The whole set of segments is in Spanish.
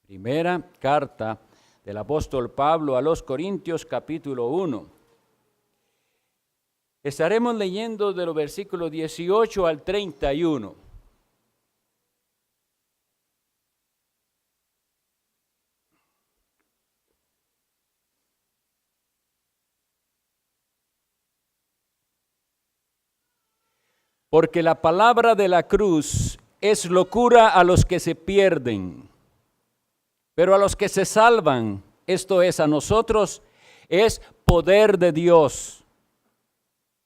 Primera carta del apóstol Pablo a los Corintios, capítulo 1. Estaremos leyendo de los versículos 18 al 31. Porque la palabra de la cruz es locura a los que se pierden, pero a los que se salvan, esto es a nosotros, es poder de Dios.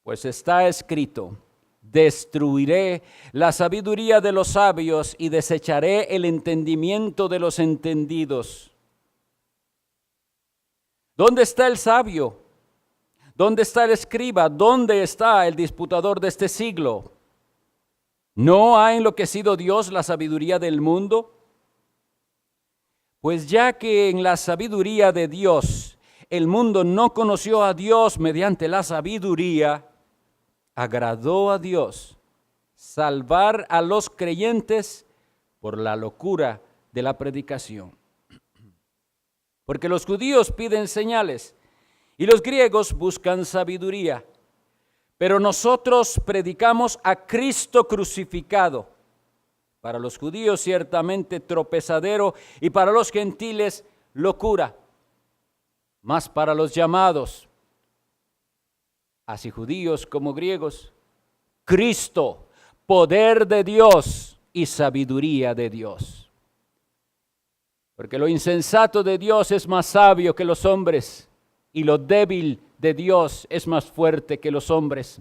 Pues está escrito: destruiré la sabiduría de los sabios y desecharé el entendimiento de los entendidos. ¿Dónde está el sabio? ¿Dónde está el escriba? ¿Dónde está el disputador de este siglo? ¿No ha enloquecido Dios la sabiduría del mundo? Pues ya que en la sabiduría de Dios el mundo no conoció a Dios mediante la sabiduría, agradó a Dios salvar a los creyentes por la locura de la predicación. Porque los judíos piden señales y los griegos buscan sabiduría, pero nosotros predicamos a Cristo crucificado. Para los judíos ciertamente tropezadero y para los gentiles locura, mas para los llamados, así judíos como griegos, Cristo, poder de Dios y sabiduría de Dios. Porque lo insensato de Dios es más sabio que los hombres, y lo débil de Dios es más fuerte que los hombres.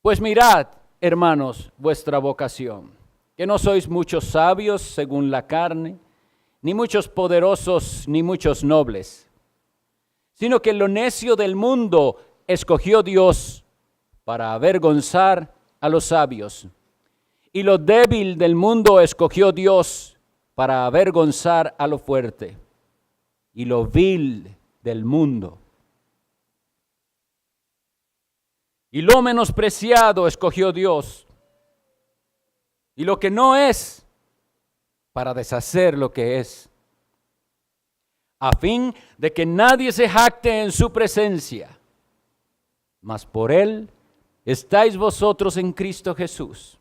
Pues mirad, hermanos, vuestra vocación, que no sois muchos sabios según la carne, ni muchos poderosos, ni muchos nobles, sino que lo necio del mundo escogió Dios para avergonzar a los sabios, y lo débil del mundo escogió Dios para avergonzar a lo fuerte, y lo vil del mundo y lo menospreciado escogió Dios, y lo que no es, para deshacer lo que es, a fin de que nadie se jacte en su presencia. Mas por él estáis vosotros en Cristo Jesús,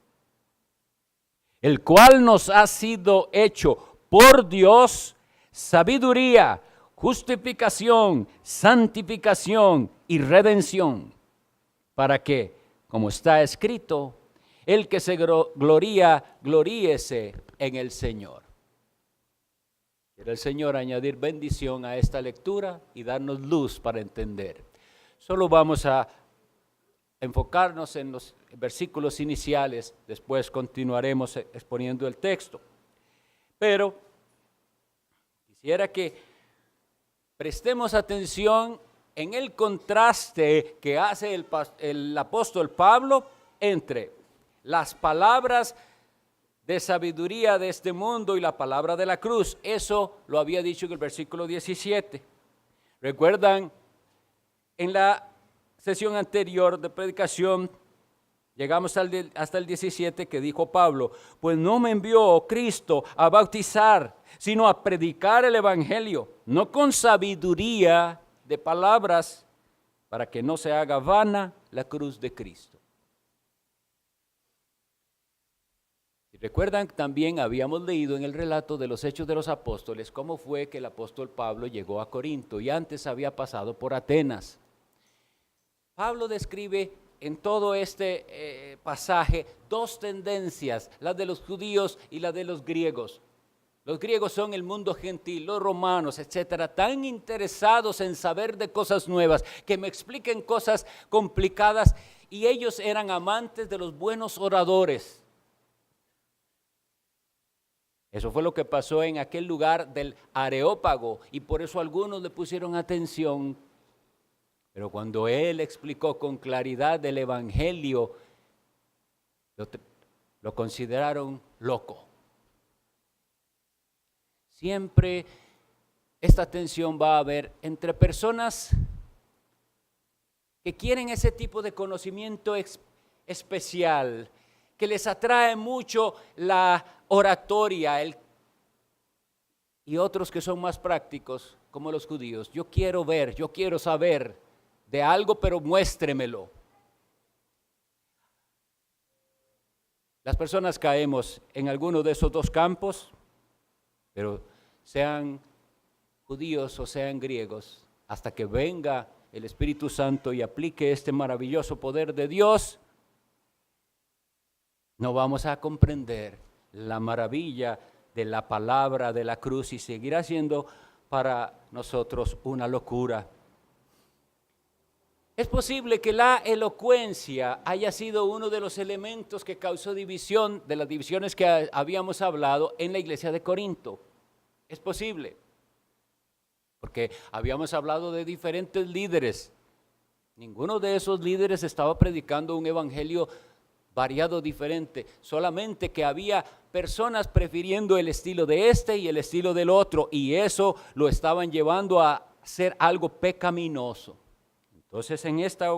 el cual nos ha sido hecho por Dios sabiduría, justificación, santificación y redención, para que, como está escrito, el que se gloría, gloríese en el Señor. Quiere el Señor añadir bendición a esta lectura y darnos luz para entender. Solo vamos a enfocarnos en los versículos iniciales, después continuaremos exponiendo el texto. Pero quisiera que prestemos atención en el contraste que hace el apóstol Pablo entre las palabras de sabiduría de este mundo y la palabra de la cruz. Eso lo había dicho en el versículo 17. ¿Recuerdan? En la sesión anterior de predicación llegamos hasta el 17, que dijo Pablo: pues no me envió Cristo a bautizar, sino a predicar el evangelio, no con sabiduría de palabras, para que no se haga vana la cruz de Cristo. Y recuerdan, también habíamos leído en el relato de los Hechos de los Apóstoles cómo fue que el apóstol Pablo llegó a Corinto y antes había pasado por Atenas. Pablo describe en todo este pasaje dos tendencias, la de los judíos y la de los griegos. Los griegos son el mundo gentil, los romanos, etcétera, tan interesados en saber de cosas nuevas, que me expliquen cosas complicadas, y ellos eran amantes de los buenos oradores. Eso fue lo que pasó en aquel lugar del Areópago, y por eso algunos le pusieron atención. Pero cuando él explicó con claridad el evangelio, lo consideraron loco. Siempre esta tensión va a haber entre personas que quieren ese tipo de conocimiento especial, que les atrae mucho la oratoria, el Y otros que son más prácticos, como los judíos. Yo quiero ver, yo quiero saber de algo, pero muéstremelo. Las personas caemos en alguno de esos dos campos, pero sean judíos o sean griegos, hasta que venga el Espíritu Santo y aplique este maravilloso poder de Dios, no vamos a comprender la maravilla de la palabra de la cruz y seguirá siendo para nosotros una locura. Es posible que la elocuencia haya sido uno de los elementos que causó división, de las divisiones que habíamos hablado en la iglesia de Corinto. Es posible, porque habíamos hablado de diferentes líderes. Ninguno de esos líderes estaba predicando un evangelio variado, diferente, solamente que había personas prefiriendo el estilo de este y el estilo del otro, y eso lo estaban llevando a ser algo pecaminoso. Entonces en esta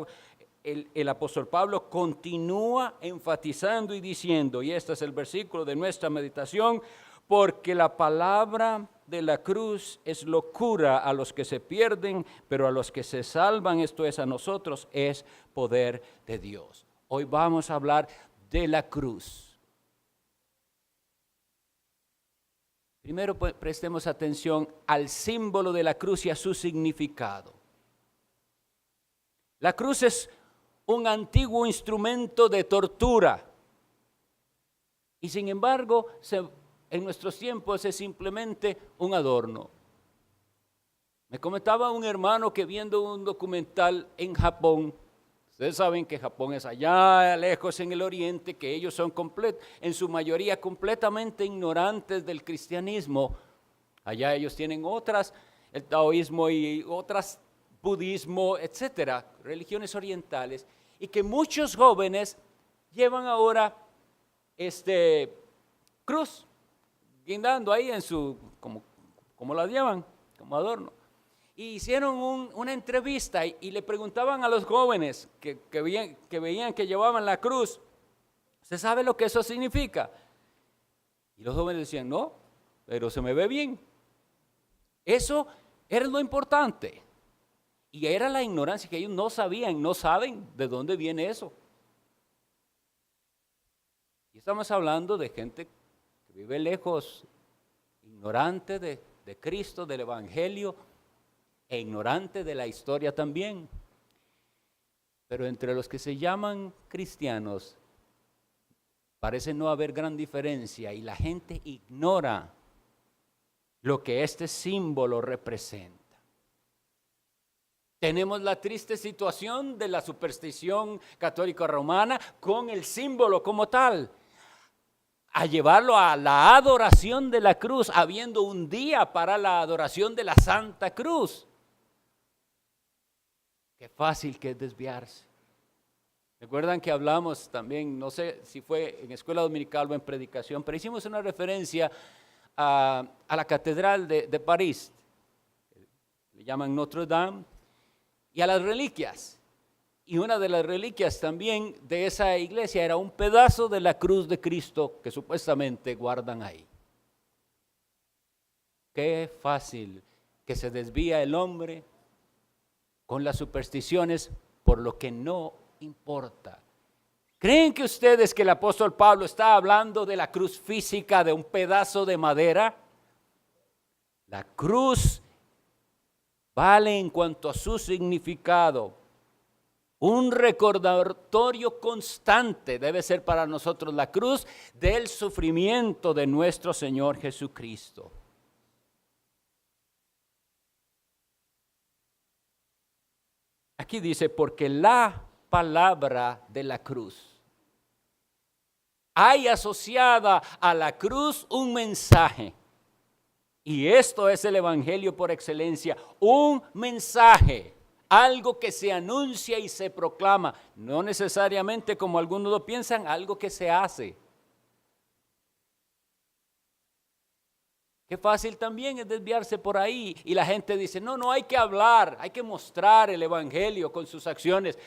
el apóstol Pablo continúa enfatizando y diciendo, y este es el versículo de nuestra meditación: porque la palabra de la cruz es locura a los que se pierden, pero a los que se salvan, esto es a nosotros, es poder de Dios. Hoy vamos a hablar de la cruz. Primero prestemos atención al símbolo de la cruz y a su significado. La cruz es un antiguo instrumento de tortura y sin embargo en nuestros tiempos es simplemente un adorno. Me comentaba un hermano que viendo un documental en Japón, ustedes saben que Japón es allá lejos en el oriente, que ellos son en su mayoría completamente ignorantes del cristianismo. Allá ellos tienen otras, el taoísmo y otras, budismo, etcétera, religiones orientales, y que muchos jóvenes llevan ahora cruz, guindando ahí en su, como la llevan, como adorno. Y hicieron una entrevista y le preguntaban a los jóvenes que veían que llevaban la cruz, ¿usted sabe lo que eso significa? Y los jóvenes decían, no, pero se me ve bien. Eso era lo importante. Y era la ignorancia, que ellos no sabían, no saben de dónde viene eso. Y estamos hablando de gente que vive lejos, ignorante de Cristo, del Evangelio, e ignorante de la historia también. Pero entre los que se llaman cristianos, parece no haber gran diferencia y la gente ignora lo que este símbolo representa. Tenemos la triste situación de la superstición católica romana con el símbolo como tal, a llevarlo a la adoración de la cruz, habiendo un día para la adoración de la Santa Cruz. Qué fácil que es desviarse. Recuerdan que hablamos también, no sé si fue en escuela dominical o en predicación, pero hicimos una referencia a la catedral de París, le llaman Notre Dame, y a las reliquias. Y una de las reliquias también de esa iglesia era un pedazo de la cruz de Cristo que supuestamente guardan ahí. Qué fácil que se desvía el hombre con las supersticiones por lo que no importa. ¿Creen que ustedes que el apóstol Pablo está hablando de la cruz física, de un pedazo de madera? La cruz vale en cuanto a su significado. Un recordatorio constante debe ser para nosotros la cruz del sufrimiento de nuestro Señor Jesucristo. Aquí dice, porque la palabra de la cruz. Hay asociada a la cruz un mensaje. Y esto es el evangelio por excelencia, un mensaje, algo que se anuncia y se proclama, no necesariamente como algunos lo piensan, algo que se hace. Qué fácil también es desviarse por ahí y la gente dice, no hay que hablar, hay que mostrar el evangelio con sus acciones.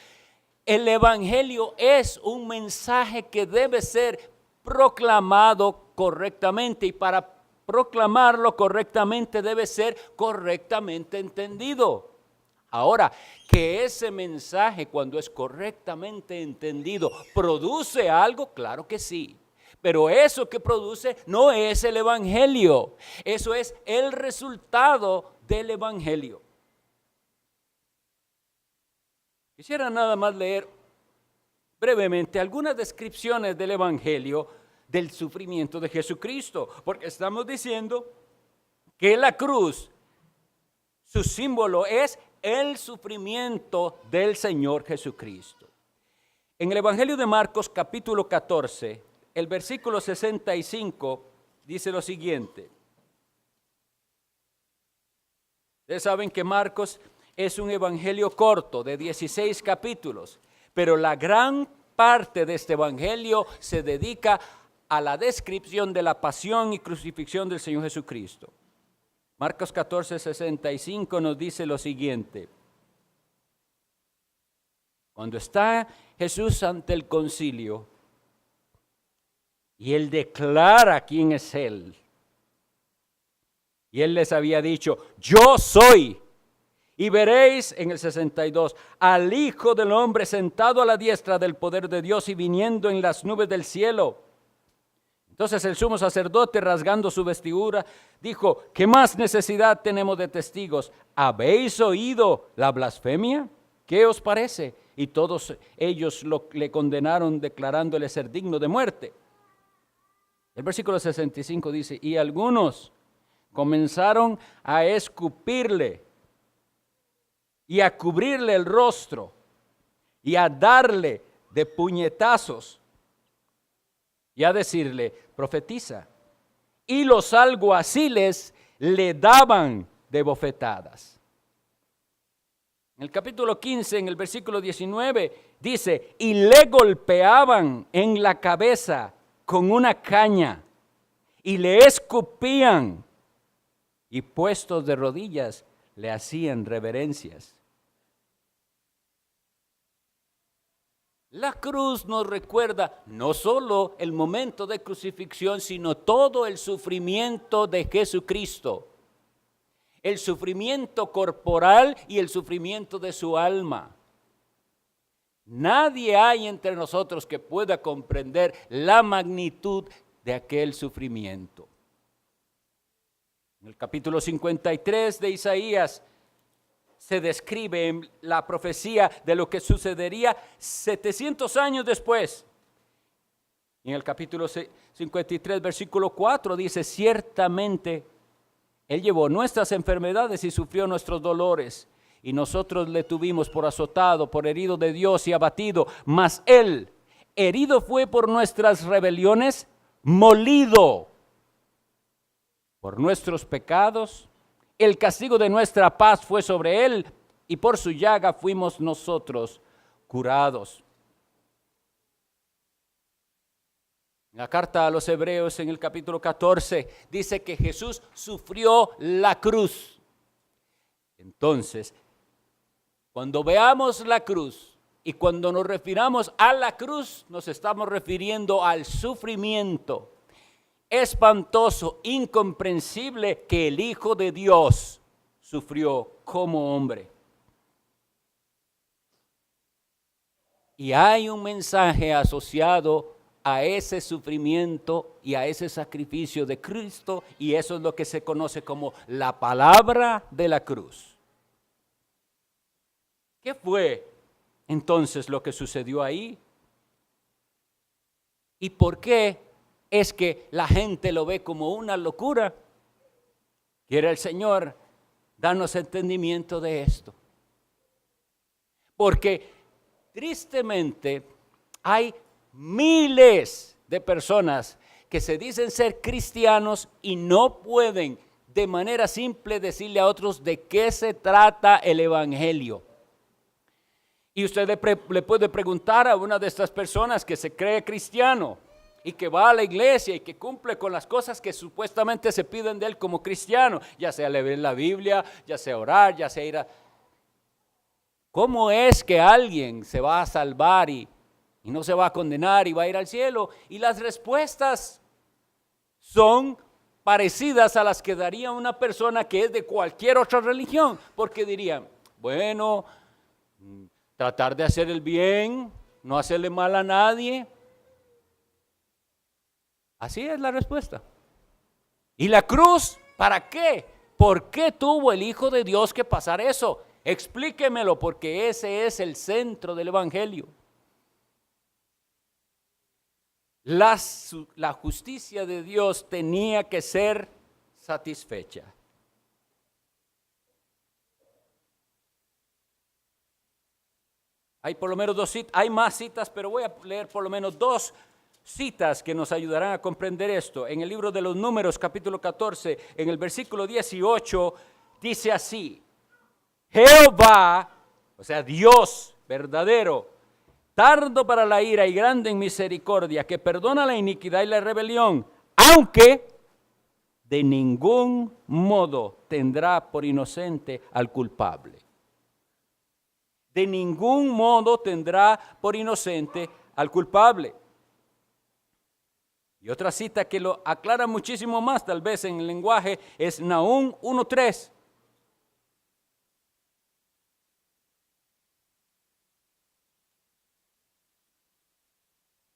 El evangelio es un mensaje que debe ser proclamado correctamente y para proclamarlo correctamente debe ser correctamente entendido. Ahora, que ese mensaje, cuando es correctamente entendido, produce algo, claro que sí. Pero eso que produce no es el evangelio. Eso es el resultado del evangelio. Quisiera nada más leer brevemente algunas descripciones del evangelio del sufrimiento de Jesucristo, porque estamos diciendo que la cruz, su símbolo es el sufrimiento del Señor Jesucristo. En el Evangelio de Marcos, capítulo 14, el versículo 65 dice lo siguiente. Ustedes saben que Marcos es un evangelio corto de 16 capítulos, pero la gran parte de este evangelio se dedica a la descripción de la pasión y crucifixión del Señor Jesucristo. Marcos 14, 65 nos dice lo siguiente. Cuando está Jesús ante el concilio y él declara quién es él, y él les había dicho, yo soy, y veréis en el 62, al Hijo del Hombre sentado a la diestra del poder de Dios y viniendo en las nubes del cielo. Entonces el sumo sacerdote, rasgando su vestidura, dijo, ¿qué más necesidad tenemos de testigos? ¿Habéis oído la blasfemia? ¿Qué os parece? Y todos ellos le condenaron, declarándole ser digno de muerte. El versículo 65 dice, y algunos comenzaron a escupirle y a cubrirle el rostro y a darle de puñetazos y a decirle, profetiza. Y los alguaciles le daban de bofetadas. En el capítulo 15, en el versículo 19, dice, y le golpeaban en la cabeza con una caña y le escupían y puestos de rodillas le hacían reverencias. La cruz nos recuerda no solo el momento de crucifixión, sino todo el sufrimiento de Jesucristo. El sufrimiento corporal y el sufrimiento de su alma. Nadie hay entre nosotros que pueda comprender la magnitud de aquel sufrimiento. En el capítulo 53 de Isaías se describe en la profecía de lo que sucedería 700 años después. En el capítulo 53, versículo 4 dice, ciertamente Él llevó nuestras enfermedades y sufrió nuestros dolores, y nosotros le tuvimos por azotado, por herido de Dios y abatido, mas Él herido fue por nuestras rebeliones, molido por nuestros pecados. El castigo de nuestra paz fue sobre Él, y por su llaga fuimos nosotros curados. En la carta a los Hebreos, en el capítulo 14, dice que Jesús sufrió la cruz. Entonces, cuando veamos la cruz y cuando nos refiramos a la cruz, nos estamos refiriendo al sufrimiento espantoso, incomprensible que el Hijo de Dios sufrió como hombre. Y hay un mensaje asociado a ese sufrimiento y a ese sacrificio de Cristo, y eso es lo que se conoce como la palabra de la cruz. ¿Qué fue entonces lo que sucedió ahí? ¿Y por qué es que la gente lo ve como una locura? Quiere el Señor darnos entendimiento de esto. Porque tristemente hay miles de personas que se dicen ser cristianos y no pueden de manera simple decirle a otros de qué se trata el evangelio. Y usted le puede preguntar a una de estas personas que se cree cristiano y que va a la iglesia y que cumple con las cosas que supuestamente se piden de él como cristiano, ya sea leer la Biblia, ya sea orar, ya sea ir a... ¿Cómo es que alguien se va a salvar y no se va a condenar y va a ir al cielo? Y las respuestas son parecidas a las que daría una persona que es de cualquier otra religión, porque dirían, bueno, tratar de hacer el bien, no hacerle mal a nadie. Así es la respuesta. ¿Y la cruz? ¿Para qué? ¿Por qué tuvo el Hijo de Dios que pasar eso? Explíquemelo, porque ese es el centro del Evangelio. La justicia de Dios tenía que ser satisfecha. Hay por lo menos 2 citas, hay más citas, pero voy a leer por lo menos 2 citas que nos ayudarán a comprender esto. En el libro de los Números, capítulo 14, en el versículo 18, dice así: Jehová, o sea, Dios verdadero, tardo para la ira y grande en misericordia, que perdona la iniquidad y la rebelión, aunque de ningún modo tendrá por inocente al culpable. De ningún modo tendrá por inocente al culpable. Y otra cita que lo aclara muchísimo más, tal vez en el lenguaje, es Nahum 1:3.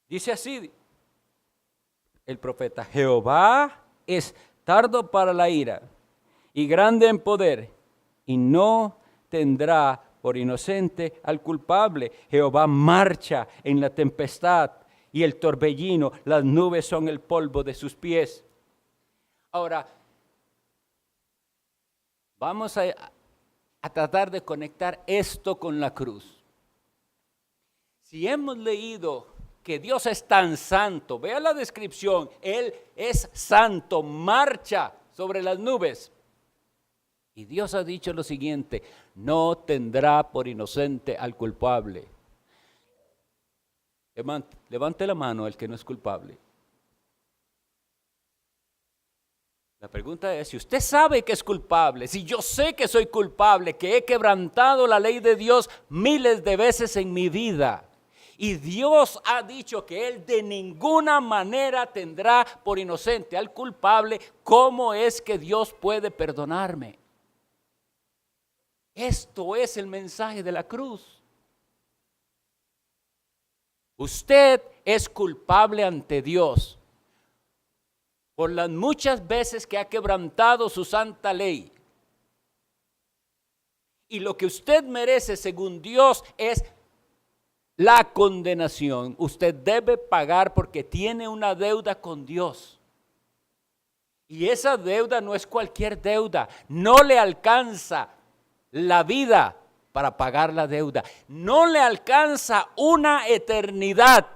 Dice así el profeta: Jehová es tardo para la ira y grande en poder, y no tendrá por inocente al culpable. Jehová marcha en la tempestad y el torbellino, las nubes son el polvo de sus pies. Ahora, vamos a tratar de conectar esto con la cruz. Si hemos leído que Dios es tan santo, vea la descripción, Él es santo, marcha sobre las nubes. Y Dios ha dicho lo siguiente: no tendrá por inocente al culpable. Levante la mano el que no es culpable. La pregunta es, si usted sabe que es culpable, si yo sé que soy culpable, que he quebrantado la ley de Dios miles de veces en mi vida, y Dios ha dicho que Él de ninguna manera tendrá por inocente al culpable, ¿cómo es que Dios puede perdonarme? Esto es el mensaje de la cruz. Usted es culpable ante Dios por las muchas veces que ha quebrantado su santa ley. Y lo que usted merece según Dios es la condenación. Usted debe pagar porque tiene una deuda con Dios. Y esa deuda no es cualquier deuda. No le alcanza la vida para pagar la deuda. No le alcanza una eternidad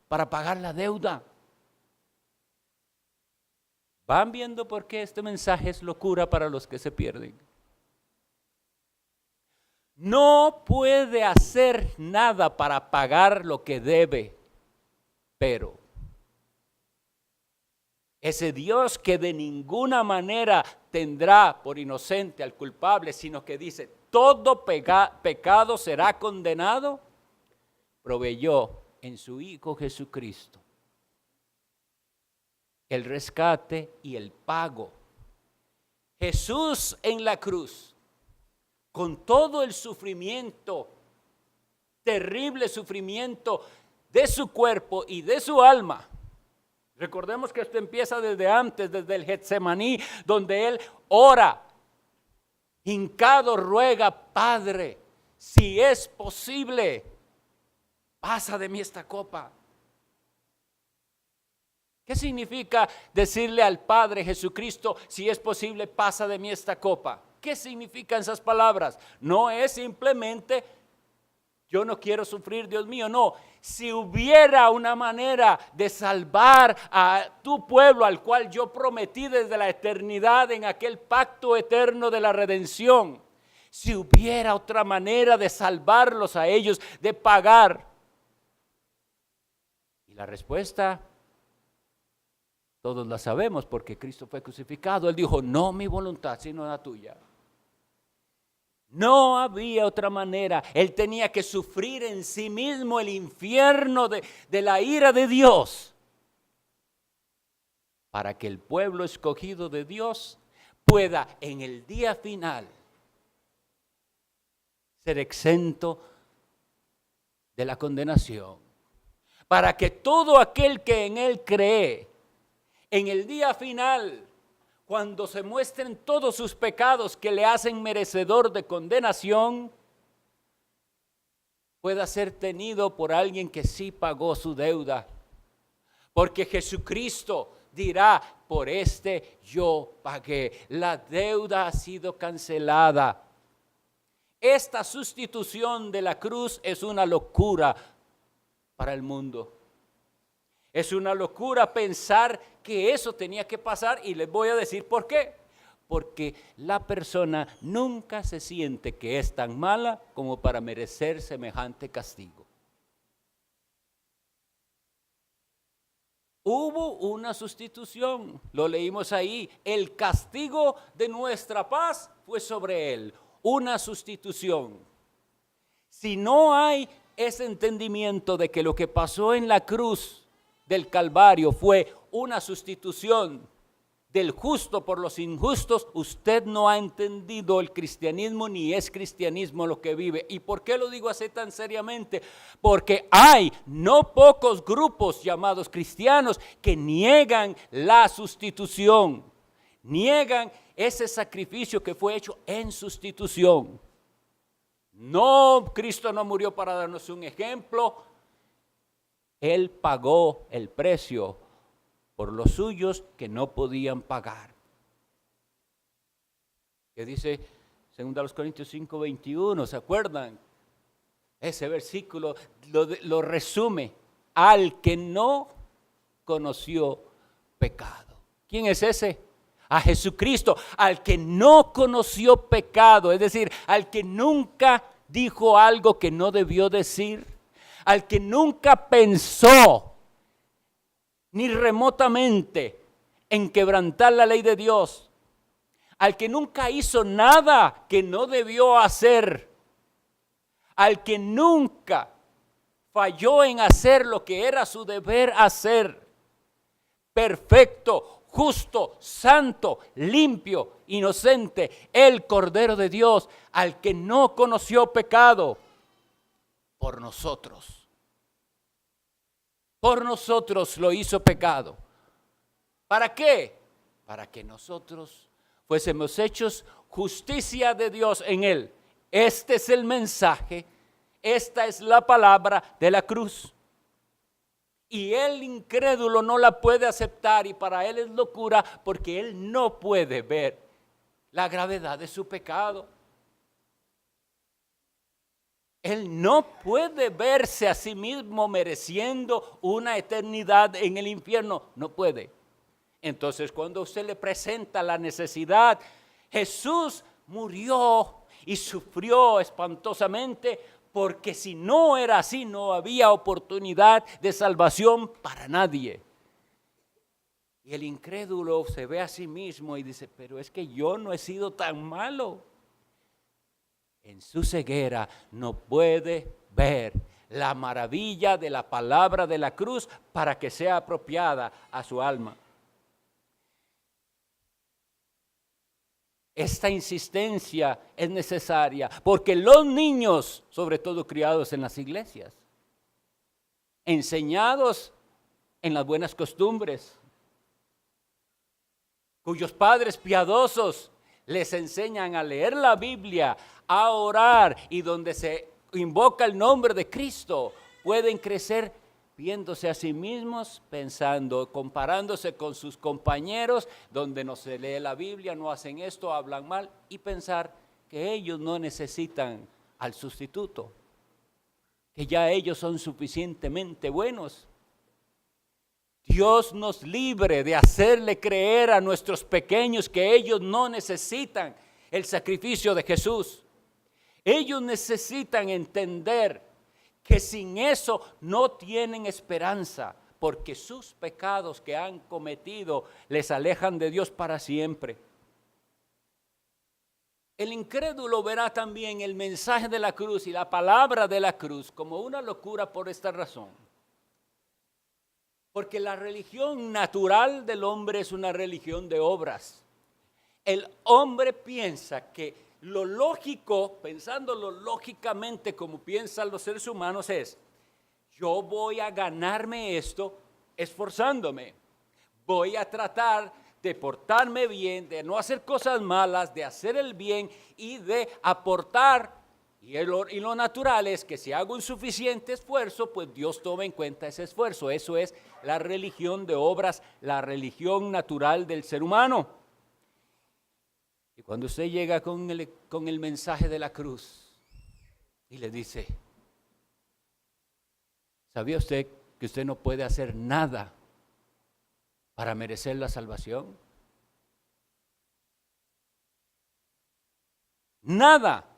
para pagar la deuda. ¿Van viendo por qué este mensaje es locura para los que se pierden? No puede hacer nada para pagar lo que debe, pero ese Dios que de ninguna manera tendrá por inocente al culpable, sino que dice, todo pecado será condenado, proveyó en su Hijo Jesucristo el rescate y el pago. Jesús en la cruz, con todo el sufrimiento, terrible sufrimiento de su cuerpo y de su alma. Recordemos que esto empieza desde antes, desde el Getsemaní, donde Él ora, hincado ruega, Padre, si es posible, pasa de mí esta copa. ¿Qué significa decirle al Padre Jesucristo, si es posible, pasa de mí esta copa? ¿Qué significan esas palabras? No es simplemente, yo no quiero sufrir, Dios mío, no. Si hubiera una manera de salvar a tu pueblo, al cual yo prometí desde la eternidad en aquel pacto eterno de la redención, si hubiera otra manera de salvarlos a ellos, de pagar. Y la respuesta, todos la sabemos, porque Cristo fue crucificado. Él dijo, no mi voluntad, sino la tuya. No había otra manera. Él tenía que sufrir en sí mismo el infierno de la ira de Dios. para que el pueblo escogido de Dios pueda en el día final ser exento de la condenación, para que todo aquel que en Él cree, en el día final, cuando se muestren todos sus pecados que le hacen merecedor de condenación, pueda ser tenido por alguien que sí pagó su deuda. Porque Jesucristo dirá, por este yo pagué, la deuda ha sido cancelada. Esta sustitución de la cruz es una locura para el mundo. Es una locura pensar que eso tenía que pasar y les voy a decir por qué. Porque la persona nunca se siente que es tan mala como para merecer semejante castigo. Hubo una sustitución, lo leímos ahí, el castigo de nuestra paz fue sobre él, una sustitución. Si no hay ese entendimiento de que lo que pasó en la cruz del Calvario fue una sustitución del justo por los injustos, usted no ha entendido el cristianismo ni es cristianismo lo que vive. ¿Y por qué lo digo así tan seriamente? Porque hay no pocos grupos llamados cristianos que niegan la sustitución, niegan ese sacrificio que fue hecho en sustitución. No, Cristo no murió para darnos un ejemplo, Él pagó el precio por los suyos que no podían pagar. Que dice 2 Corintios 5:21, ¿se acuerdan? Ese versículo lo resume, al que no conoció pecado. ¿Quién es ese? A Jesucristo, al que no conoció pecado, es decir, al que nunca dijo algo que no debió decir, al que nunca pensó ni remotamente en quebrantar la ley de Dios, al que nunca hizo nada que no debió hacer, al que nunca falló en hacer lo que era su deber hacer, perfecto, justo, santo, limpio, inocente, el Cordero de Dios, al que no conoció pecado, por nosotros. Por nosotros lo hizo pecado. ¿Para qué? Para que nosotros fuésemos hechos justicia de Dios en Él. Este es el mensaje, esta es la palabra de la cruz. Y el incrédulo no la puede aceptar y para él es locura porque él no puede ver la gravedad de su pecado. Él no puede verse a sí mismo mereciendo una eternidad en el infierno. No puede. Entonces, cuando usted le presenta la necesidad, Jesús murió y sufrió espantosamente, porque si no era así, no había oportunidad de salvación para nadie. Y el incrédulo se ve a sí mismo y dice, pero es que yo no he sido tan malo. En su ceguera no puede ver la maravilla de la palabra de la cruz para que sea apropiada a su alma. Esta insistencia es necesaria porque los niños, sobre todo criados en las iglesias, enseñados en las buenas costumbres, cuyos padres piadosos les enseñan a leer la Biblia, a orar y donde se invoca el nombre de Cristo, pueden crecer viéndose a sí mismos, pensando, comparándose con sus compañeros, donde no se lee la Biblia, no hacen esto, hablan mal, y pensar que ellos no necesitan al sustituto, que ya ellos son suficientemente buenos. Dios nos libre de hacerle creer a nuestros pequeños que ellos no necesitan el sacrificio de Jesús. Ellos necesitan entender que sin eso no tienen esperanza, porque sus pecados que han cometido les alejan de Dios para siempre. El incrédulo verá también el mensaje de la cruz y la palabra de la cruz como una locura por esta razón. Porque la religión natural del hombre es una religión de obras. El hombre piensa que lo lógico, pensándolo lógicamente como piensan los seres humanos, es: yo voy a ganarme esto esforzándome. Voy a tratar de portarme bien, de no hacer cosas malas, de hacer el bien y de aportar. Y lo natural es que si hago un suficiente esfuerzo, pues Dios toma en cuenta ese esfuerzo. Eso es la religión de obras, la religión natural del ser humano. Y cuando usted llega con el mensaje de la cruz y le dice: ¿sabía usted que usted no puede hacer nada para merecer la salvación? Nada.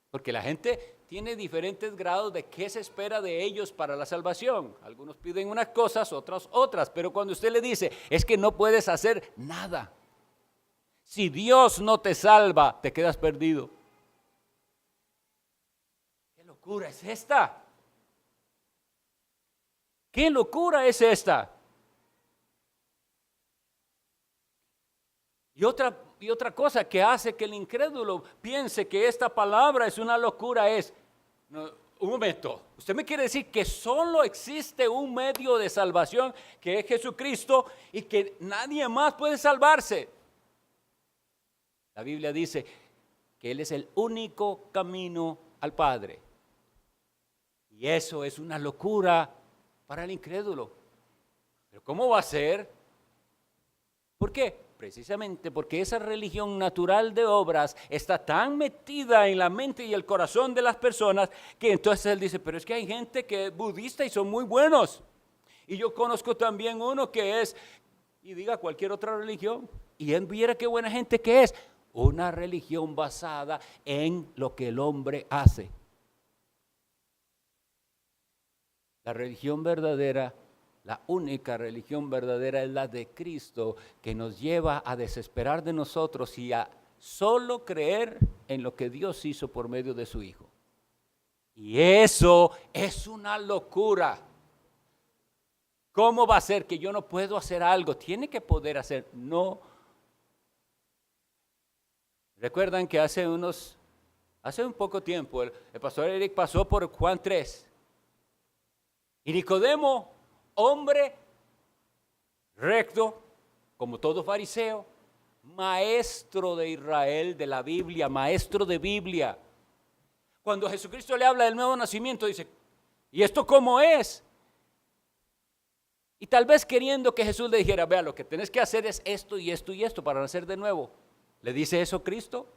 Porque la gente tiene diferentes grados de qué se espera de ellos para la salvación. Algunos piden unas cosas, otros otras. Pero cuando usted le dice: es que no puedes hacer nada. Si Dios no te salva, te quedas perdido. ¿Qué locura es esta? ¿Qué locura es esta? Y otra cosa que hace que el incrédulo piense que esta palabra es una locura es: no, un momento, usted me quiere decir que solo existe un medio de salvación, que es Jesucristo, y que nadie más puede salvarse. La Biblia dice que Él es el único camino al Padre. Y eso es una locura para el incrédulo. ¿Pero cómo va a ser? ¿Por qué? Precisamente porque esa religión natural de obras está tan metida en la mente y el corazón de las personas, que entonces él dice: pero es que hay gente que es budista y son muy buenos. Y yo conozco también uno que es, y diga cualquier otra religión, y él viera qué buena gente que es. Una religión basada en lo que el hombre hace. La religión verdadera, la única religión verdadera, es la de Cristo, que nos lleva a desesperar de nosotros y a solo creer en lo que Dios hizo por medio de su Hijo. Y eso es una locura. ¿Cómo va a ser que yo no puedo hacer algo? Tiene que poder hacer. No. Recuerdan que hace un poco tiempo el pastor Eric pasó por Juan 3. Y Nicodemo, hombre recto, como todo fariseo, maestro de Israel, de la Biblia, maestro de Biblia. Cuando Jesucristo le habla del nuevo nacimiento, dice: ¿y esto cómo es? Y tal vez queriendo que Jesús le dijera: vea, lo que tenés que hacer es esto y esto y esto para nacer de nuevo. ¿Le dice eso Cristo?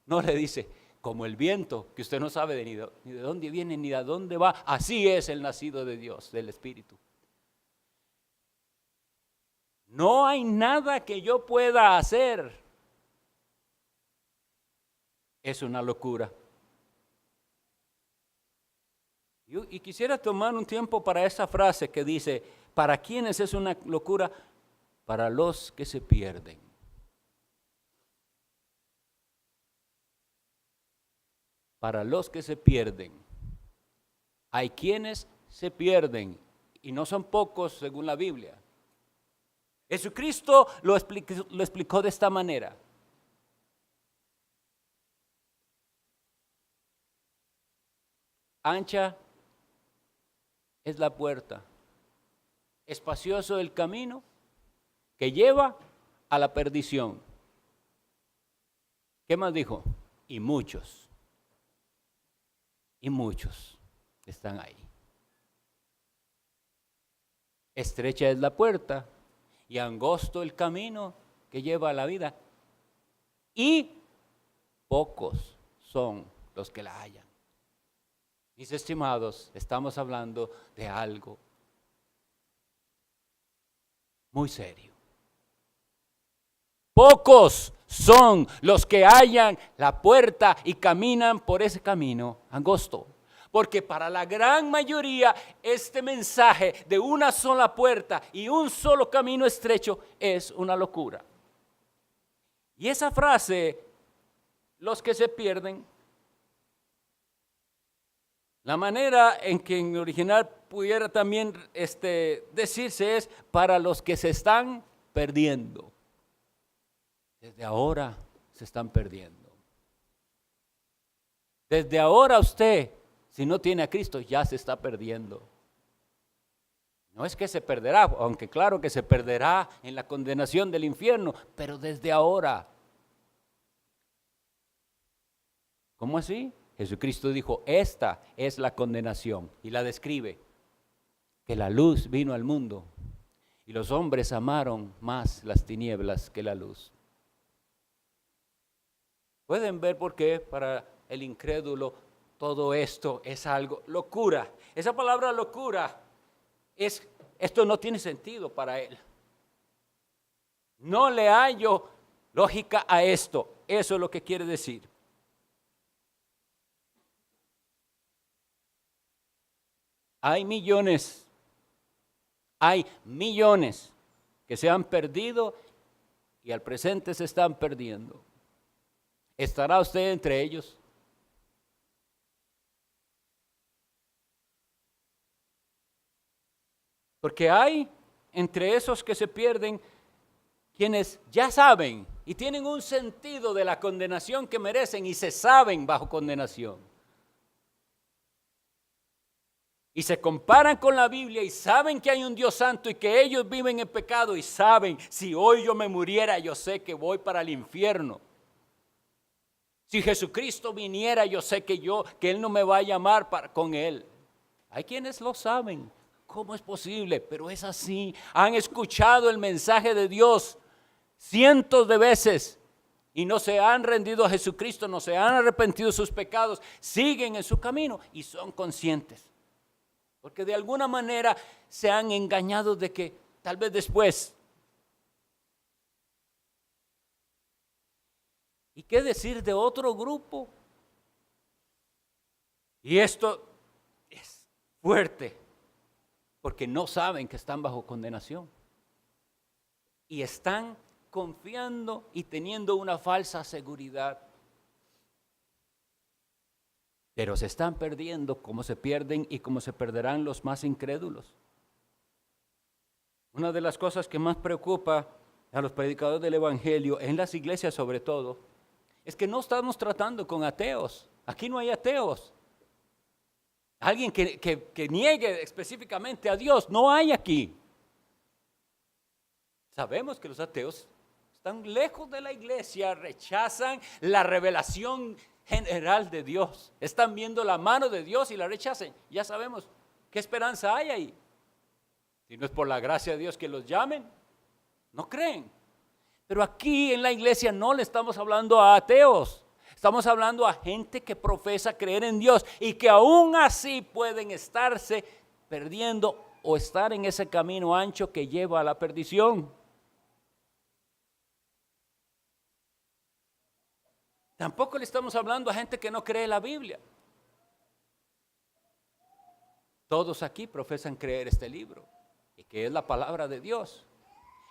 No, le dice: como el viento, que usted no sabe ni de dónde viene ni de dónde va, así es el nacido de Dios, del Espíritu. No hay nada que yo pueda hacer. Es una locura. Y quisiera tomar un tiempo para esa frase que dice: ¿para quiénes es una locura? Para los que se pierden. Para los que se pierden. Hay quienes se pierden, y no son pocos según la Biblia. Jesucristo lo explicó de esta manera: ancha es la puerta, espacioso el camino que lleva a la perdición. ¿Qué más dijo? Y muchos están ahí. Estrecha es la puerta y angosto el camino que lleva a la vida, y pocos son los que la hallan. Mis estimados, estamos hablando de algo muy serio. Pocos son los que hallan la puerta y caminan por ese camino angosto. Porque para la gran mayoría este mensaje de una sola puerta y un solo camino estrecho es una locura. Y esa frase, los que se pierden, la manera en que en original pudiera también decirse es para los que se están perdiendo. Desde ahora se están perdiendo. Desde ahora usted, si no tiene a Cristo, ya se está perdiendo. No es que se perderá, aunque claro que se perderá en la condenación del infierno, pero desde ahora. ¿Cómo así? Jesucristo dijo, esta es la condenación, y la describe, que la luz vino al mundo, y los hombres amaron más las tinieblas que la luz. ¿Pueden ver por qué para el incrédulo todo esto es algo locura? Esa palabra locura esto no tiene sentido para él. No le hallo lógica a esto. Eso es lo que quiere decir. Hay millones que se han perdido y al presente se están perdiendo. ¿Estará usted entre ellos? Porque hay entre esos que se pierden quienes ya saben y tienen un sentido de la condenación que merecen y se saben bajo condenación. Y se comparan con la Biblia y saben que hay un Dios santo y que ellos viven en pecado y saben, si hoy yo me muriera, yo sé que voy para el infierno. Si Jesucristo viniera, yo sé que Él no me va a llamar con Él. Hay quienes lo saben. ¿Cómo es posible? Pero es así. Han escuchado el mensaje de Dios cientos de veces y no se han rendido a Jesucristo, no se han arrepentido de sus pecados, siguen en su camino y son conscientes. Porque de alguna manera se han engañado de que tal vez después. ¿Y qué decir de otro grupo? Y esto es fuerte, porque no saben que están bajo condenación. Y están confiando y teniendo una falsa seguridad. Pero se están perdiendo como se pierden y como se perderán los más incrédulos. Una de las cosas que más preocupa a los predicadores del Evangelio, en las iglesias sobre todo, es que no estamos tratando con ateos. Aquí no hay ateos. Alguien que niegue específicamente a Dios, no hay aquí. Sabemos que los ateos están lejos de la iglesia, rechazan la revelación general de Dios. Están viendo la mano de Dios y la rechazan. Ya sabemos qué esperanza hay ahí. Si no es por la gracia de Dios que los llamen, no creen. Pero aquí en la iglesia no le estamos hablando a ateos. Estamos hablando a gente que profesa creer en Dios y que aún así pueden estarse perdiendo o estar en ese camino ancho que lleva a la perdición. Tampoco le estamos hablando a gente que no cree la Biblia. Todos aquí profesan creer este libro y que es la palabra de Dios.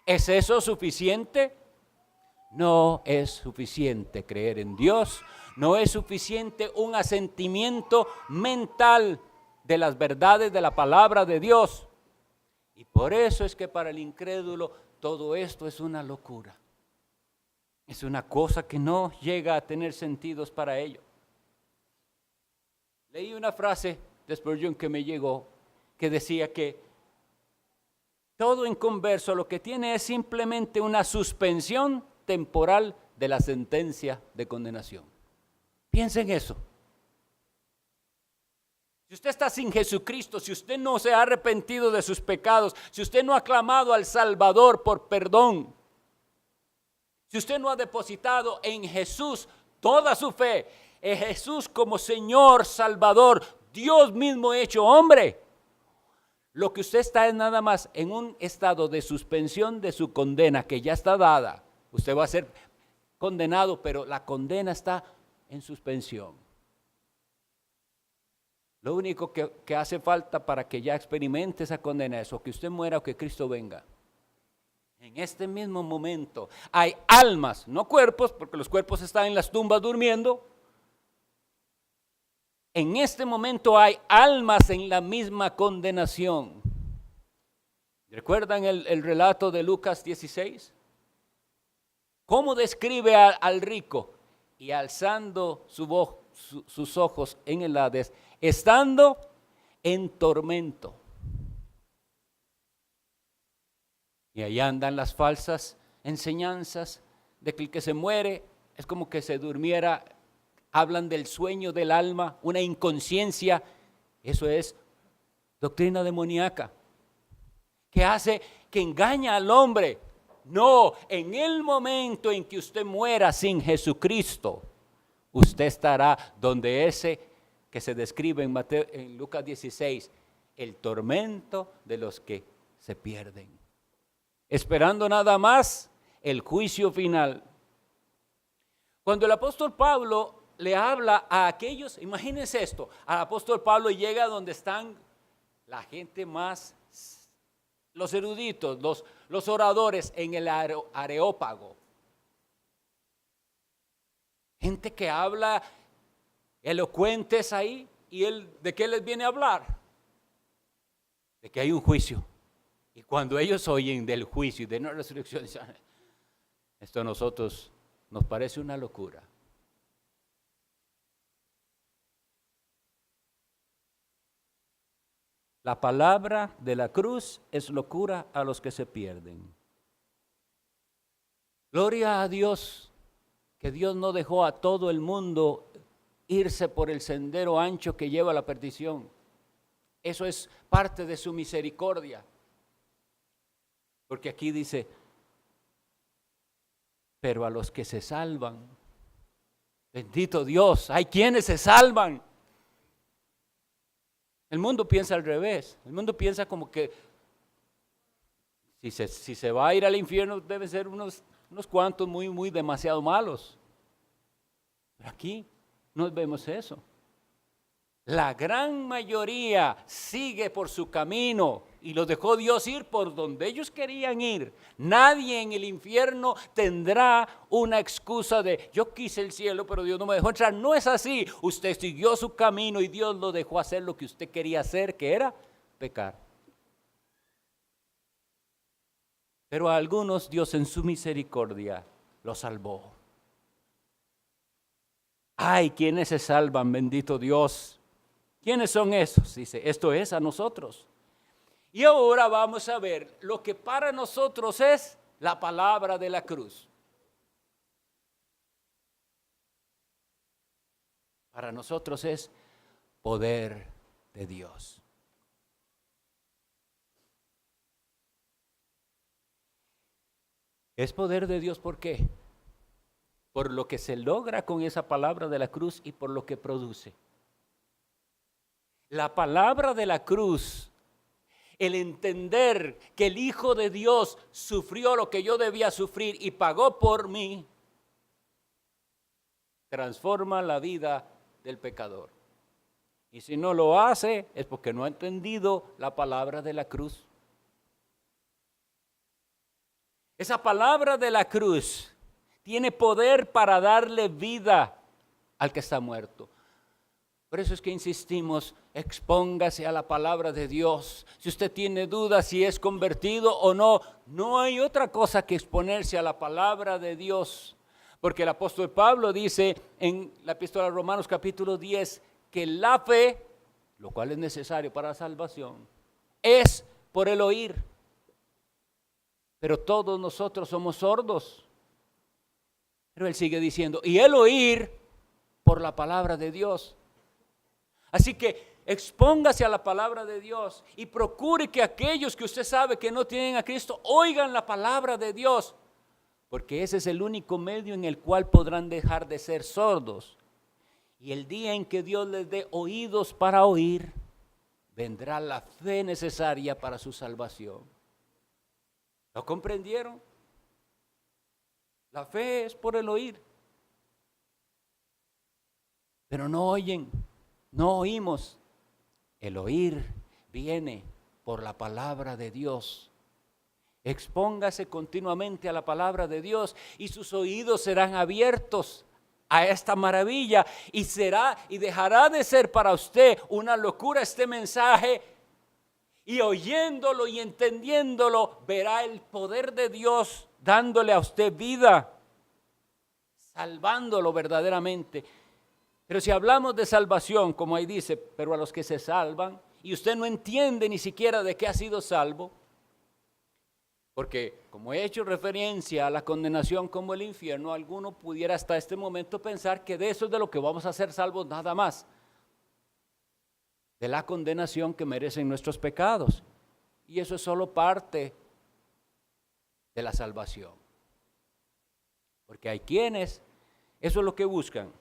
¿Es eso suficiente? No es suficiente creer en Dios. No es suficiente un asentimiento mental de las verdades de la palabra de Dios. Y por eso es que para el incrédulo todo esto es una locura. Es una cosa que no llega a tener sentidos para ellos. Leí una frase de Spurgeon que me llegó, que decía que todo inconverso lo que tiene es simplemente una suspensión temporal de la sentencia de condenación. Piensa en eso. Si usted está sin Jesucristo, si usted no se ha arrepentido de sus pecados, si usted no ha clamado al Salvador por perdón, si usted no ha depositado en Jesús toda su fe, en Jesús como Señor, Salvador, Dios mismo hecho hombre, lo que usted está es nada más en un estado de suspensión de su condena que ya está dada. Usted va a ser condenado, pero la condena está en suspensión. Lo único que hace falta para que ya experimente esa condena es o que usted muera o que Cristo venga. En este mismo momento hay almas, no cuerpos, porque los cuerpos están en las tumbas durmiendo. en este momento hay almas en la misma condenación. ¿Recuerdan el relato de Lucas 16? ¿Cómo describe al rico? Y alzando sus ojos en el Hades, estando en tormento. Y ahí andan las falsas enseñanzas de que el que se muere es como que se durmiera. Hablan del sueño del alma, una inconsciencia. Eso es doctrina demoníaca, que hace, que engaña al hombre. No, en el momento en que usted muera sin Jesucristo, usted estará donde ese que se describe en Lucas 16, el tormento de los que se pierden, esperando nada más el juicio final. Cuando el apóstol Pablo le habla a aquellos, imagínense esto, al apóstol Pablo llega donde están la gente más, los eruditos, los oradores en el Areópago. Gente que habla elocuentes ahí, y él, ¿de qué les viene a hablar? De que hay un juicio. Y cuando ellos oyen del juicio y de una resurrección, dicen, esto a nosotros nos parece una locura. La palabra de la cruz es locura a los que se pierden. Gloria a Dios, que Dios no dejó a todo el mundo irse por el sendero ancho que lleva a la perdición. Eso es parte de su misericordia. Porque aquí dice, pero a los que se salvan, bendito Dios, hay quienes se salvan. El mundo piensa al revés. El mundo piensa como que si se va a ir al infierno deben ser unos cuantos muy demasiado malos. Pero aquí no vemos eso. La gran mayoría sigue por su camino y los dejó Dios ir por donde ellos querían ir. Nadie en el infierno tendrá una excusa de yo quise el cielo pero Dios no me dejó entrar. No es así. Usted siguió su camino y Dios lo dejó hacer lo que usted quería hacer, que era pecar. Pero a algunos Dios en su misericordia los salvó. Ay, ¿quiénes se salvan? Bendito Dios. ¿Quiénes son esos? Dice, esto es a nosotros. Y ahora vamos a ver lo que para nosotros es la palabra de la cruz. Para nosotros es poder de Dios. Es poder de Dios, ¿por qué? Por lo que se logra con esa palabra de la cruz y por lo que produce. La palabra de la cruz, el entender que el Hijo de Dios sufrió lo que yo debía sufrir y pagó por mí, transforma la vida del pecador. Y si no lo hace, es porque no ha entendido la palabra de la cruz. Esa palabra de la cruz tiene poder para darle vida al que está muerto. Por eso es que insistimos, expóngase a la palabra de Dios. Si usted tiene dudas si es convertido o no, no hay otra cosa que exponerse a la palabra de Dios. Porque el apóstol Pablo dice en la epístola a Romanos capítulo 10 que la fe, lo cual es necesario para la salvación, es por el oír. Pero todos nosotros somos sordos. Pero él sigue diciendo, y el oír por la palabra de Dios. Así que expóngase a la palabra de Dios y procure que aquellos que usted sabe que no tienen a Cristo oigan la palabra de Dios, porque ese es el único medio en el cual podrán dejar de ser sordos. Y el día en que Dios les dé oídos para oír, vendrá la fe necesaria para su salvación. ¿Lo comprendieron? La fe es por el oír, pero no oyen. No oímos. El oír viene por la palabra de Dios. Expóngase continuamente a la palabra de Dios y sus oídos serán abiertos a esta maravilla y será y dejará de ser para usted una locura este mensaje, y oyéndolo y entendiéndolo verá el poder de Dios dándole a usted vida, salvándolo verdaderamente. Pero si hablamos de salvación, como ahí dice, pero a los que se salvan, y usted no entiende ni siquiera de qué ha sido salvo, porque como he hecho referencia a la condenación como el infierno, alguno pudiera hasta este momento pensar que de eso es de lo que vamos a ser salvos nada más, de la condenación que merecen nuestros pecados. Y eso es solo parte de la salvación. Porque hay quienes, eso es lo que buscan,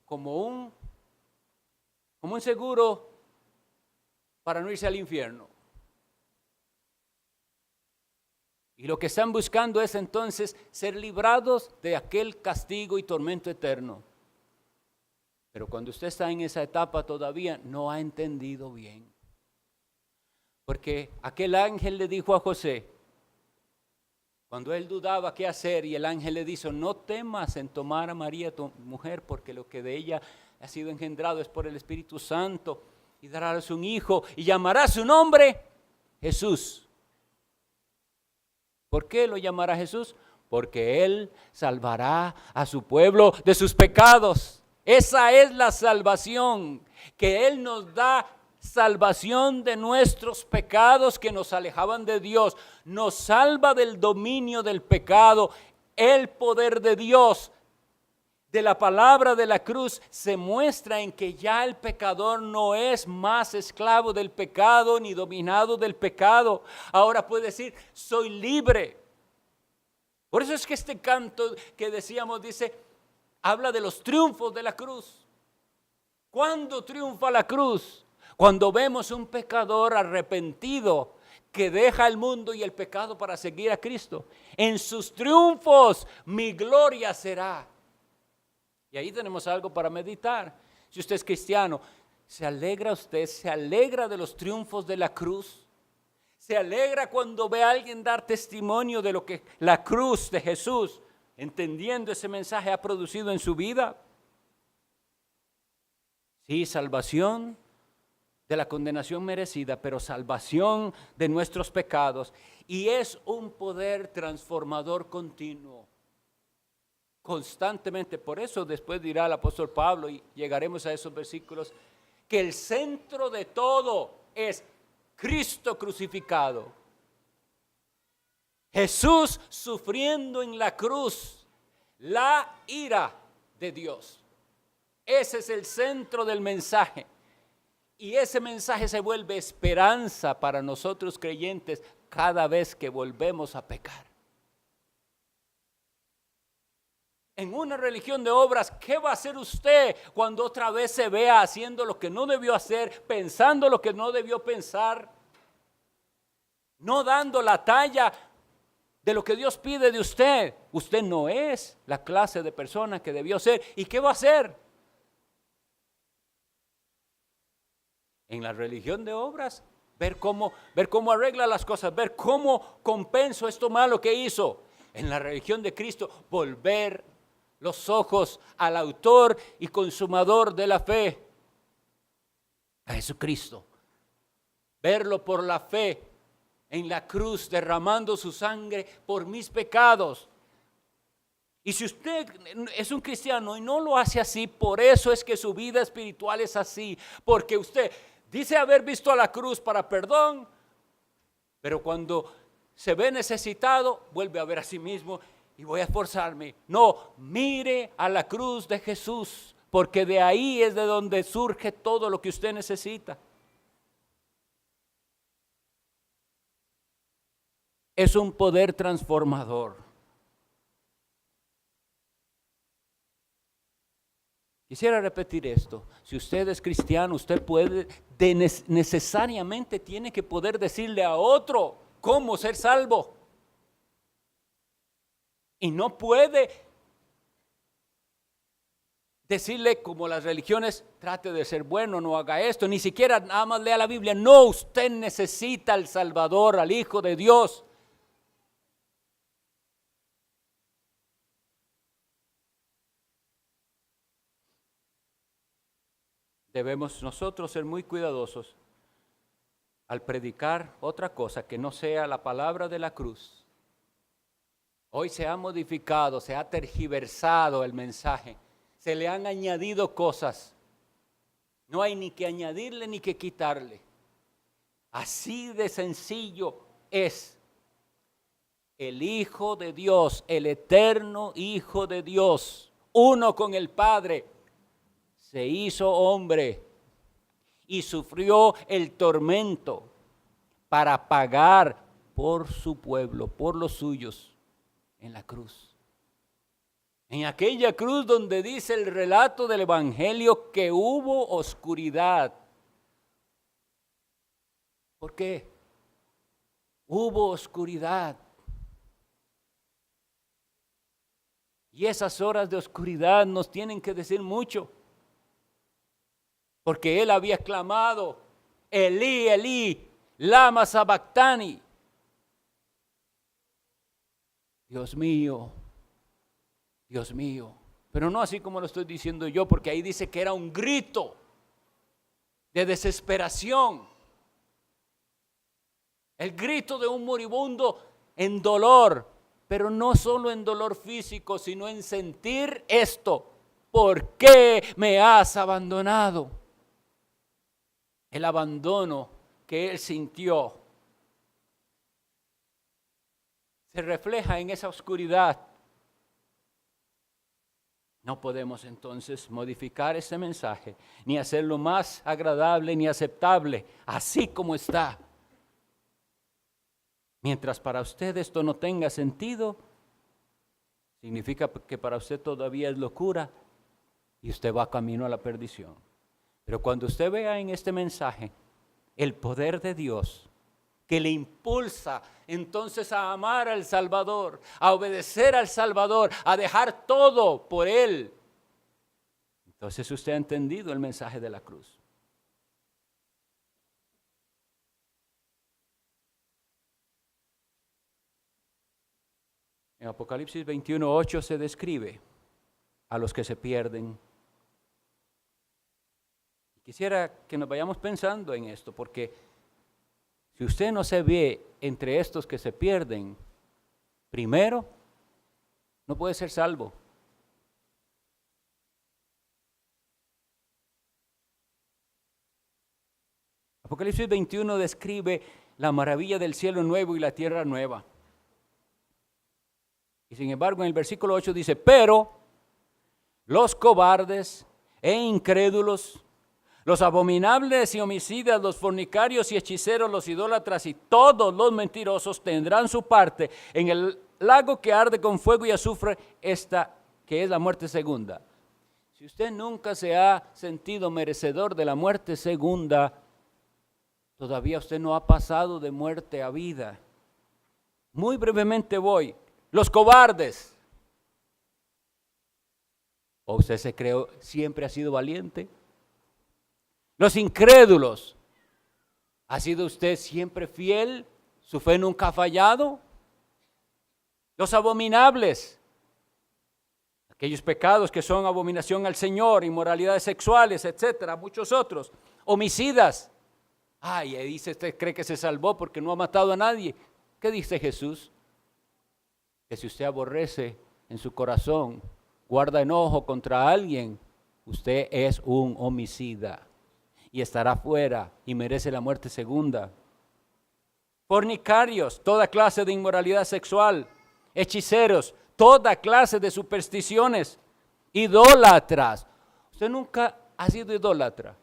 como un seguro para no irse al infierno. Y lo que están buscando es entonces ser librados de aquel castigo y tormento eterno. Pero cuando usted está en esa etapa todavía no ha entendido bien. Porque aquel ángel le dijo a José, cuando él dudaba qué hacer, y el ángel le dijo, no temas en tomar a María tu mujer, porque lo que de ella ha sido engendrado es por el Espíritu Santo, y darás un hijo y llamará su nombre Jesús. ¿Por qué lo llamará Jesús? Porque Él salvará a su pueblo de sus pecados. Esa es la salvación, que Él nos da salvación de nuestros pecados que nos alejaban de Dios. Nos salva del dominio del pecado. El poder de Dios, de la palabra de la cruz, se muestra en que ya el pecador no es más esclavo del pecado ni dominado del pecado. Ahora puede decir, soy libre. Por eso es que este canto que decíamos habla de los triunfos de la cruz. ¿Cuándo triunfa la cruz? Cuando vemos un pecador arrepentido que deja el mundo y el pecado para seguir a Cristo. En sus triunfos mi gloria será. Y ahí tenemos algo para meditar. Si usted es cristiano, ¿se alegra usted? ¿Se alegra de los triunfos de la cruz? ¿Se alegra cuando ve a alguien dar testimonio de lo que la cruz de Jesús, entendiendo ese mensaje, ha producido en su vida? Sí, salvación de la condenación merecida, pero salvación de nuestros pecados. Y es un poder transformador continuo. Constantemente, por eso después dirá el apóstol Pablo, y llegaremos a esos versículos, que el centro de todo es Cristo crucificado. Jesús sufriendo en la cruz la ira de Dios. Ese es el centro del mensaje. Y ese mensaje se vuelve esperanza para nosotros creyentes cada vez que volvemos a pecar. En una religión de obras, ¿qué va a hacer usted cuando otra vez se vea haciendo lo que no debió hacer, pensando lo que no debió pensar, no dando la talla de lo que Dios pide de usted? Usted no es la clase de persona que debió ser. ¿Y qué va a hacer? En la religión de obras, ver cómo arregla las cosas, ver cómo compenso esto malo que hizo. En la religión de Cristo, volver los ojos al autor y consumador de la fe, a Jesucristo. Verlo por la fe en la cruz, derramando su sangre por mis pecados. Y si usted es un cristiano y no lo hace así, por eso es que su vida espiritual es así, porque usted dice haber visto a la cruz para perdón, pero cuando se ve necesitado, vuelve a ver a sí mismo y voy a esforzarme. No, mire a la cruz de Jesús, porque de ahí es de donde surge todo lo que usted necesita. Es un poder transformador. Quisiera repetir esto. Si usted es cristiano, usted necesariamente tiene que poder decirle a otro cómo ser salvo. Y no puede decirle como las religiones, trate de ser bueno, no haga esto, ni siquiera nada más lea la Biblia. No, usted necesita al Salvador, al Hijo de Dios. debemos nosotros ser muy cuidadosos al predicar otra cosa que no sea la palabra de la cruz. Hoy se ha modificado, se ha tergiversado el mensaje, se le han añadido cosas. No hay ni que añadirle ni que quitarle. Así de sencillo es. El Hijo de Dios, el eterno Hijo de Dios, uno con el Padre, se hizo hombre y sufrió el tormento para pagar por su pueblo, por los suyos, en la cruz. En aquella cruz donde dice el relato del Evangelio que hubo oscuridad. ¿Por qué? Hubo oscuridad. Y esas horas de oscuridad nos tienen que decir mucho. Porque él había clamado, Elí, Elí, lama sabactani. Dios mío, Dios mío. Pero no así como lo estoy diciendo yo, porque ahí dice que era un grito de desesperación. El grito de un moribundo en dolor, pero no solo en dolor físico, sino en sentir esto. ¿Por qué me has abandonado? El abandono que él sintió se refleja en esa oscuridad. No podemos entonces modificar ese mensaje, ni hacerlo más agradable ni aceptable, así como está. Mientras para usted esto no tenga sentido, significa que para usted todavía es locura y usted va camino a la perdición. Pero cuando usted vea en este mensaje el poder de Dios que le impulsa entonces a amar al Salvador, a obedecer al Salvador, a dejar todo por Él, entonces usted ha entendido el mensaje de la cruz. En Apocalipsis 21:8 se describe a los que se pierden. Quisiera que nos vayamos pensando en esto, porque si usted no se ve entre estos que se pierden, primero, no puede ser salvo. Apocalipsis 21 describe la maravilla del cielo nuevo y la tierra nueva. Y sin embargo, en el versículo 8 dice, pero los cobardes e incrédulos, los abominables y homicidas, los fornicarios y hechiceros, los idólatras y todos los mentirosos tendrán su parte en el lago que arde con fuego y azufre, esta que es la muerte segunda. Si usted nunca se ha sentido merecedor de la muerte segunda, todavía usted no ha pasado de muerte a vida. Muy brevemente voy. Los cobardes. ¿O usted se creó, siempre ha sido valiente? Los incrédulos. ¿Ha sido usted siempre fiel? ¿Su fe nunca ha fallado? Los abominables. Aquellos pecados que son abominación al Señor, inmoralidades sexuales, etcétera, muchos otros. Homicidas. Ay, ahí dice, usted cree que se salvó porque no ha matado a nadie. ¿Qué dice Jesús? Que si usted aborrece en su corazón, guarda enojo contra alguien, usted es un homicida y estará fuera y merece la muerte segunda. Fornicarios, toda clase de inmoralidad sexual, hechiceros, toda clase de supersticiones, idólatras. Usted nunca ha sido idólatra.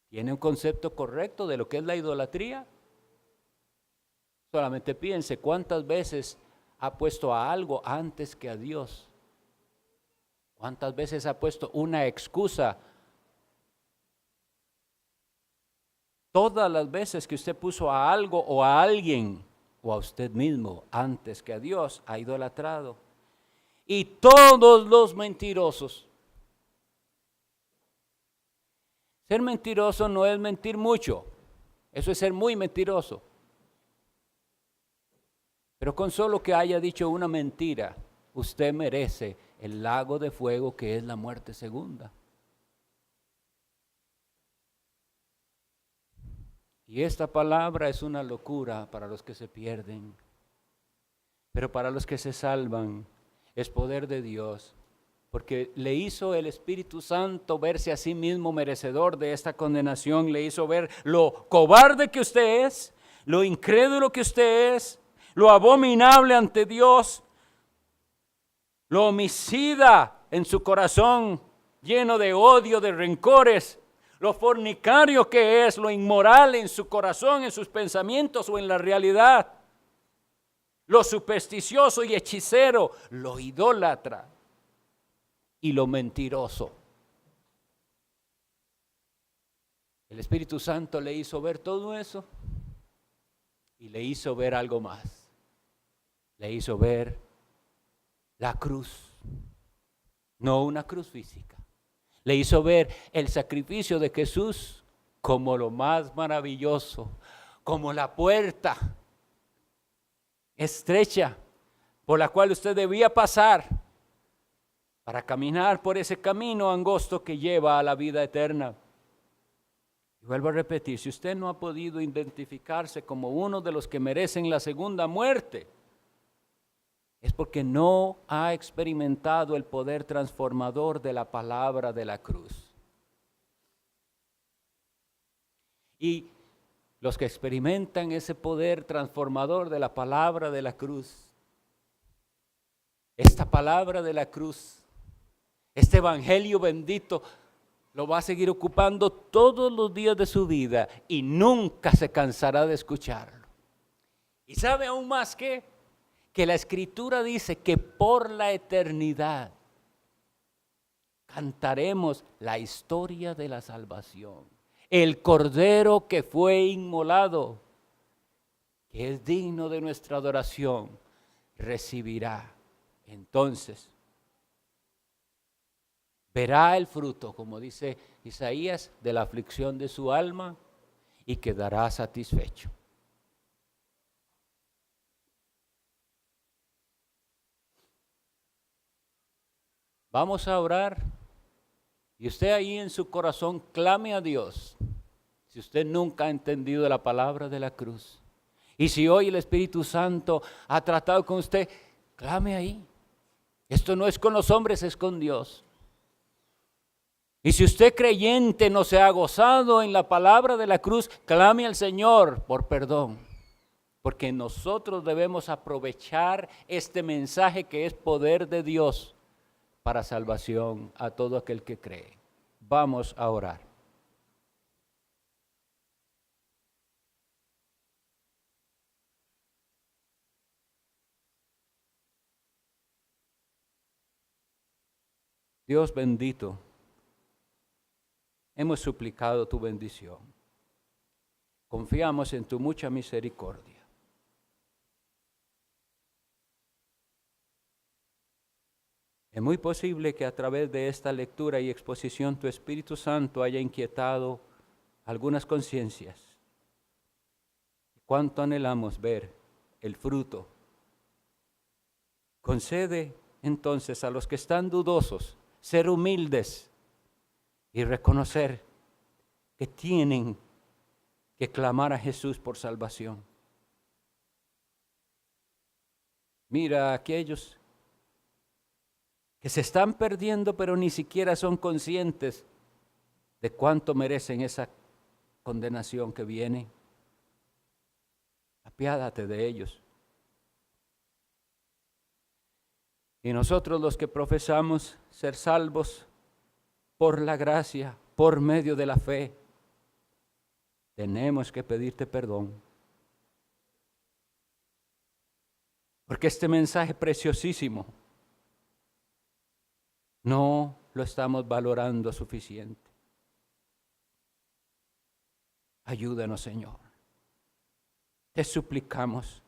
¿Tiene un concepto correcto de lo que es la idolatría? Solamente piense cuántas veces ha puesto a algo antes que a Dios. ¿Cuántas veces ha puesto una excusa? Todas las veces que usted puso a algo o a alguien o a usted mismo antes que a Dios, ha idolatrado. Y todos los mentirosos. Ser mentiroso no es mentir mucho. Eso es ser muy mentiroso. Pero con solo que haya dicho una mentira, usted merece el lago de fuego que es la muerte segunda. Y esta palabra es una locura para los que se pierden, pero para los que se salvan es poder de Dios, porque le hizo el Espíritu Santo verse a sí mismo merecedor de esta condenación, le hizo ver lo cobarde que usted es, lo incrédulo que usted es, lo abominable ante Dios, lo homicida en su corazón, lleno de odio, de rencores, lo fornicario que es, lo inmoral en su corazón, en sus pensamientos o en la realidad, lo supersticioso y hechicero, lo idólatra y lo mentiroso. El Espíritu Santo le hizo ver todo eso y le hizo ver algo más. Le hizo ver la cruz, no una cruz física. Le hizo ver el sacrificio de Jesús como lo más maravilloso, como la puerta estrecha por la cual usted debía pasar para caminar por ese camino angosto que lleva a la vida eterna. Y vuelvo a repetir, si usted no ha podido identificarse como uno de los que merecen la segunda muerte, es porque no ha experimentado el poder transformador de la palabra de la cruz. Y los que experimentan ese poder transformador de la palabra de la cruz, esta palabra de la cruz, este evangelio bendito, lo va a seguir ocupando todos los días de su vida y nunca se cansará de escucharlo. Y sabe aún más que la Escritura dice que por la eternidad cantaremos la historia de la salvación. El Cordero que fue inmolado, que es digno de nuestra adoración, recibirá. Entonces, verá el fruto, como dice Isaías, de la aflicción de su alma y quedará satisfecho. Vamos a orar y usted ahí en su corazón clame a Dios. Si usted nunca ha entendido la palabra de la cruz y si hoy el Espíritu Santo ha tratado con usted, clame ahí. Esto no es con los hombres, es con Dios. Y si usted creyente no se ha gozado en la palabra de la cruz, clame al Señor por perdón. Porque nosotros debemos aprovechar este mensaje que es poder de Dios para salvación a todo aquel que cree. Vamos a orar. Dios bendito, hemos suplicado tu bendición. Confiamos en tu mucha misericordia. Es muy posible que a través de esta lectura y exposición tu Espíritu Santo haya inquietado algunas conciencias. ¿Cuánto anhelamos ver el fruto? Concede entonces a los que están dudosos ser humildes y reconocer que tienen que clamar a Jesús por salvación. Mira a aquellos que se están perdiendo, pero ni siquiera son conscientes de cuánto merecen esa condenación que viene. Apiádate de ellos. Y nosotros los que profesamos ser salvos por la gracia, por medio de la fe, tenemos que pedirte perdón. Porque este mensaje preciosísimo no lo estamos valorando suficiente. Ayúdanos, Señor. Te suplicamos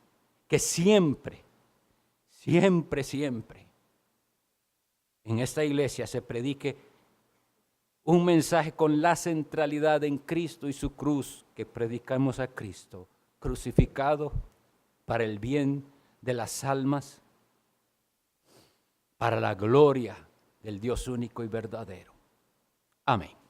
que siempre en esta iglesia se predique un mensaje con la centralidad en Cristo y su cruz, que predicamos a Cristo crucificado para el bien de las almas, para la gloria del Dios único y verdadero. Amén.